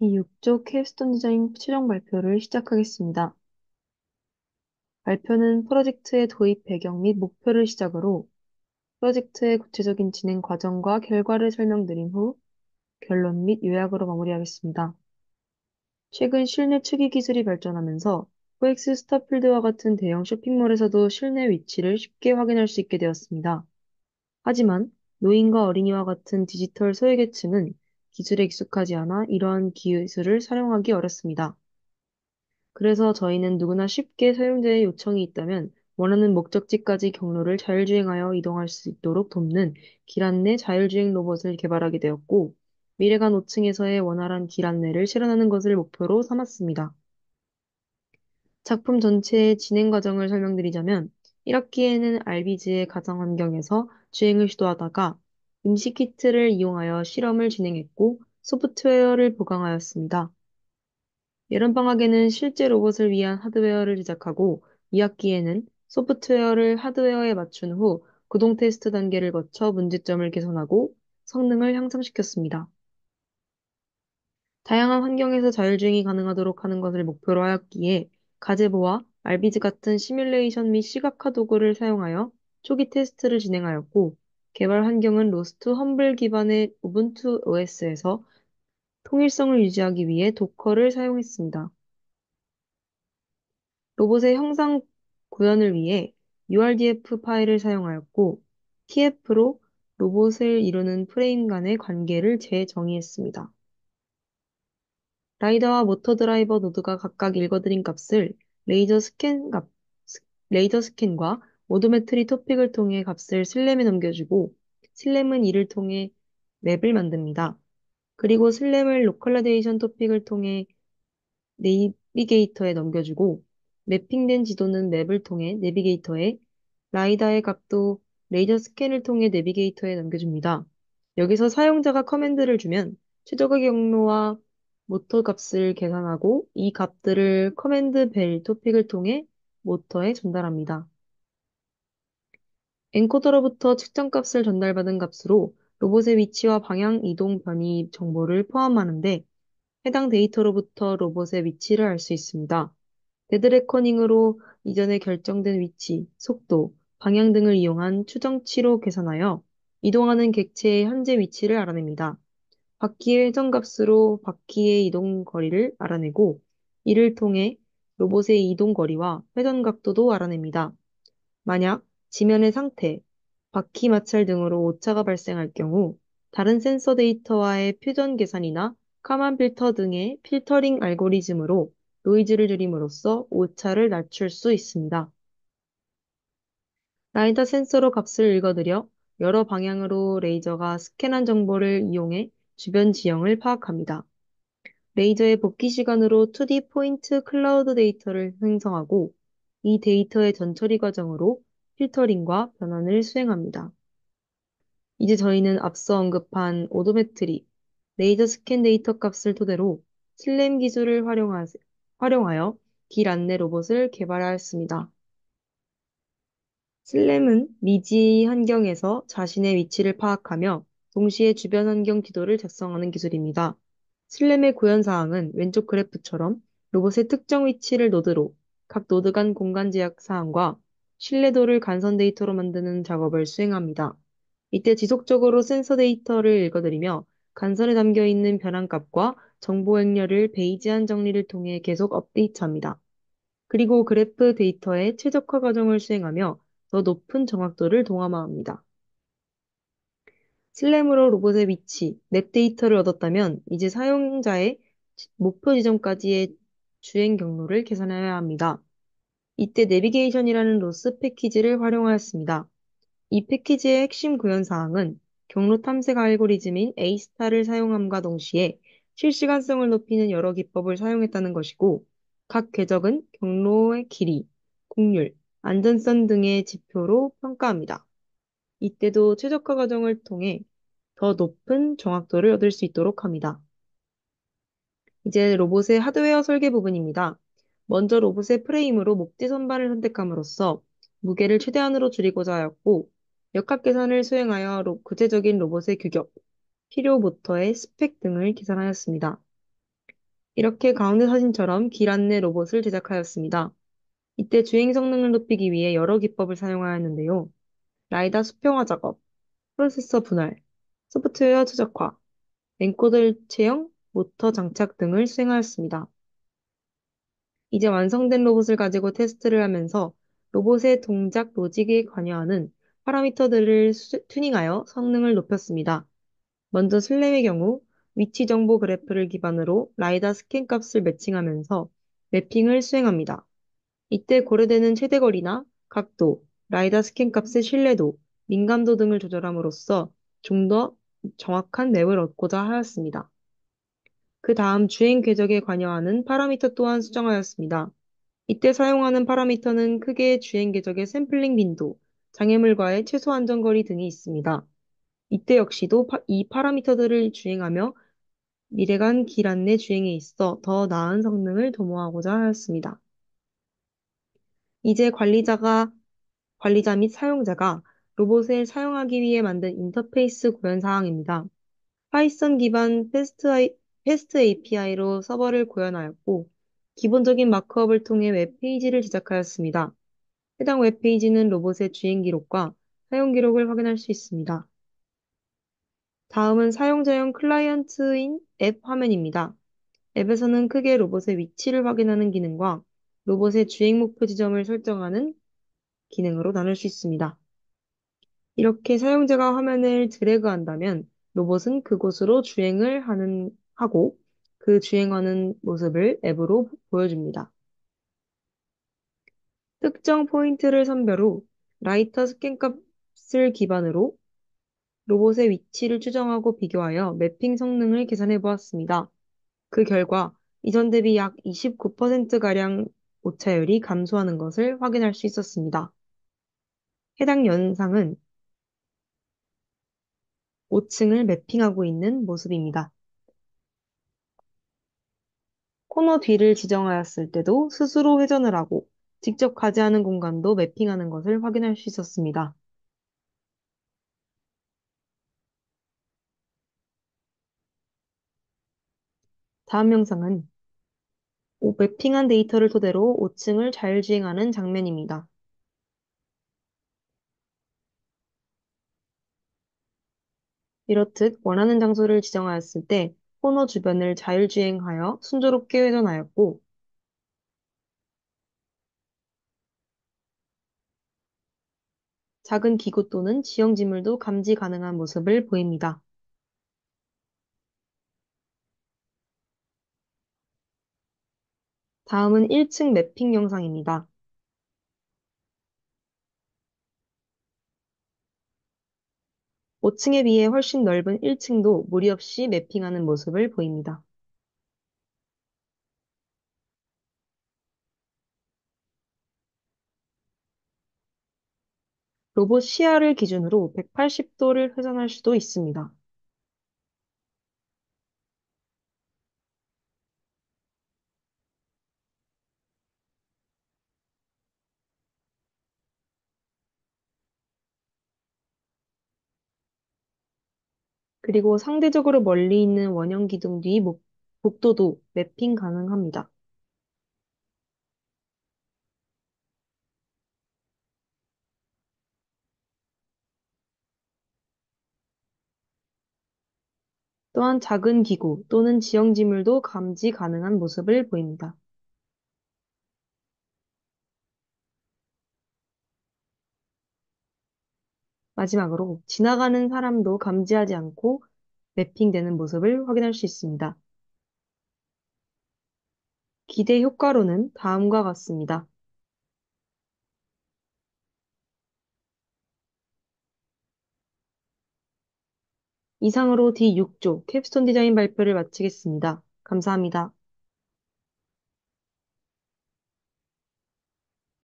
제6조 캡스톤 디자인 최종 발표를 시작하겠습니다. 발표는 프로젝트의 도입 배경 및 목표를 시작으로 프로젝트의 구체적인 진행 과정과 결과를 설명드린 후 결론 및 요약으로 마무리하겠습니다. 최근 실내 투기 기술이 발전하면서 코엑스 스타필드와 같은 대형 쇼핑몰에서도 실내 위치를 쉽게 확인할 수 있게 되었습니다. 하지만 노인과 어린이와 같은 디지털 소외계층은 기술에 익숙하지 않아 이러한 기술을 사용하기 어렵습니다. 그래서 저희는 누구나 쉽게 사용자의 요청이 있다면 원하는 목적지까지 경로를 자율주행하여 이동할 수 있도록 돕는 길 안내 자율주행 로봇을 개발하게 되었고, 미래가 노층에서의 원활한 길 안내를 실현하는 것을 목표로 삼았습니다. 작품 전체의 진행 과정을 설명드리자면, 1학기에는 알비즈의 가상 환경에서 주행을 시도하다가 임시 키트를 이용하여 실험을 진행했고, 소프트웨어를 보강하였습니다. 여름방학에는 실제 로봇을 위한 하드웨어를 제작하고 2학기에는 소프트웨어를 하드웨어에 맞춘 후 구동 테스트 단계를 거쳐 문제점을 개선하고 성능을 향상시켰습니다. 다양한 환경에서 자율주행이 가능하도록 하는 것을 목표로 하였기에 가제보와 알비즈 같은 시뮬레이션 및 시각화 도구를 사용하여 초기 테스트를 진행하였고, 개발 환경은 로스트 험블 기반의 우분투 OS에서 통일성을 유지하기 위해 도커를 사용했습니다. 로봇의 형상 구현을 위해 URDF 파일을 사용하였고, TF로 로봇을 이루는 프레임 간의 관계를 재정의했습니다. 라이더와 모터 드라이버 노드가 각각 읽어들인 값을 레이저 스캔 값, 레이저 스캔과 오도메트리 토픽을 통해 값을 슬램에 넘겨주고, 슬램은 이를 통해 맵을 만듭니다. 그리고 슬램을 로컬라이제이션 토픽을 통해 내비게이터에 넘겨주고, 매핑된 지도는 맵을 통해 내비게이터에, 라이다의 값도 레이저 스캔을 통해 내비게이터에 넘겨줍니다. 여기서 사용자가 커맨드를 주면 최적의 경로와 모터 값을 계산하고 이 값들을 커맨드 벨 토픽을 통해 모터에 전달합니다. 엔코더로부터 측정값을 전달받은 값으로 로봇의 위치와 방향 이동 변이 정보를 포함하는데, 해당 데이터로부터 로봇의 위치를 알 수 있습니다. 데드레커닝으로 이전에 결정된 위치, 속도, 방향 등을 이용한 추정치로 계산하여 이동하는 객체의 현재 위치를 알아냅니다. 바퀴의 회전값으로 바퀴의 이동 거리를 알아내고, 이를 통해 로봇의 이동 거리와 회전 각도도 알아냅니다. 만약 지면의 상태, 바퀴 마찰 등으로 오차가 발생할 경우 다른 센서 데이터와의 퓨전 계산이나 카만 필터 등의 필터링 알고리즘으로 노이즈를 줄임으로써 오차를 낮출 수 있습니다. 라이다 센서로 값을 읽어들여 여러 방향으로 레이저가 스캔한 정보를 이용해 주변 지형을 파악합니다. 레이저의 복귀 시간으로 2D 포인트 클라우드 데이터를 생성하고 이 데이터의 전처리 과정으로 필터링과 변환을 수행합니다. 이제 저희는 앞서 언급한 오도메트리, 레이저 스캔 데이터 값을 토대로 슬램 기술을 활용하여 길 안내 로봇을 개발하였습니다. 슬램은 미지 환경에서 자신의 위치를 파악하며 동시에 주변 환경 지도를 작성하는 기술입니다. 슬램의 구현 사항은 왼쪽 그래프처럼 로봇의 특정 위치를 노드로, 각 노드 간 공간 제약 사항과 신뢰도를 간선 데이터로 만드는 작업을 수행합니다. 이때 지속적으로 센서 데이터를 읽어들이며 간선에 담겨 있는 변환값과 정보 행렬을 베이지안 정리를 통해 계속 업데이트합니다. 그리고 그래프 데이터의 최적화 과정을 수행하며 더 높은 정확도를 동함합니다. 슬램으로 로봇의 위치, 맵 데이터를 얻었다면 이제 사용자의 목표 지점까지의 주행 경로를 계산해야 합니다. 이때 내비게이션이라는 로스 패키지를 활용하였습니다. 이 패키지의 핵심 구현 사항은 경로 탐색 알고리즘인 A-스타를 사용함과 동시에 실시간성을 높이는 여러 기법을 사용했다는 것이고, 각 궤적은 경로의 길이, 곡률, 안전성 등의 지표로 평가합니다. 이때도 최적화 과정을 통해 더 높은 정확도를 얻을 수 있도록 합니다. 이제 로봇의 하드웨어 설계 부분입니다. 먼저 로봇의 프레임으로 목재 선반을 선택함으로써 무게를 최대한으로 줄이고자 하였고, 역학 계산을 수행하여 구체적인 로봇의 규격, 필요 모터의 스펙 등을 계산하였습니다. 이렇게 가운데 사진처럼 길 안내 로봇을 제작하였습니다. 이때 주행 성능을 높이기 위해 여러 기법을 사용하였는데요. 라이다 수평화 작업, 프로세서 분할, 소프트웨어 최적화, 엔코더 체형, 모터 장착 등을 수행하였습니다. 이제 완성된 로봇을 가지고 테스트를 하면서 로봇의 동작 로직에 관여하는 파라미터들을 튜닝하여 성능을 높였습니다. 먼저 슬램의 경우 위치 정보 그래프를 기반으로 라이다 스캔 값을 매칭하면서 매핑을 수행합니다. 이때 고려되는 최대거리나 각도, 라이다 스캔 값의 신뢰도, 민감도 등을 조절함으로써 좀 더 정확한 맵을 얻고자 하였습니다. 그 다음 주행 궤적에 관여하는 파라미터 또한 수정하였습니다. 이때 사용하는 파라미터는 크게 주행 궤적의 샘플링 빈도, 장애물과의 최소 안전거리 등이 있습니다. 이때 역시도 이 파라미터들을 주행하며 미래간 길 안내 주행에 있어 더 나은 성능을 도모하고자 하였습니다. 이제 관리자 및 사용자가 로봇을 사용하기 위해 만든 인터페이스 구현 사항입니다. 파이썬 기반 패스트 API로 서버를 구현하였고, 기본적인 마크업을 통해 웹페이지를 제작하였습니다. 해당 웹페이지는 로봇의 주행 기록과 사용 기록을 확인할 수 있습니다. 다음은 사용자용 클라이언트인 앱 화면입니다. 앱에서는 크게 로봇의 위치를 확인하는 기능과 로봇의 주행 목표 지점을 설정하는 기능으로 나눌 수 있습니다. 이렇게 사용자가 화면을 드래그한다면 로봇은 그곳으로 하고 그 주행하는 모습을 앱으로 보여줍니다. 특정 포인트를 선별 후 라이터 스캔 값을 기반으로 로봇의 위치를 추정하고 비교하여 매핑 성능을 계산해 보았습니다. 그 결과 이전 대비 약 29%가량 오차율이 감소하는 것을 확인할 수 있었습니다. 해당 영상은 5층을 매핑하고 있는 모습입니다. 코너 뒤를 지정하였을 때도 스스로 회전을 하고 직접 가지 않은 공간도 매핑하는 것을 확인할 수 있었습니다. 다음 영상은 매핑한 데이터를 토대로 5층을 자율주행하는 장면입니다. 이렇듯 원하는 장소를 지정하였을 때 코너 주변을 자율주행하여 순조롭게 회전하였고 작은 기구 또는 지형 지물도 감지 가능한 모습을 보입니다. 다음은 1층 매핑 영상입니다. 5층에 비해 훨씬 넓은 1층도 무리 없이 매핑하는 모습을 보입니다. 로봇 시야를 기준으로 180도를 회전할 수도 있습니다. 그리고 상대적으로 멀리 있는 원형 기둥 뒤 복도도 매핑 가능합니다. 또한 작은 기구 또는 지형 지물도 감지 가능한 모습을 보입니다. 마지막으로 지나가는 사람도 감지하지 않고 매핑되는 모습을 확인할 수 있습니다. 기대 효과로는 다음과 같습니다. 이상으로 D6조 캡스톤 디자인 발표를 마치겠습니다. 감사합니다.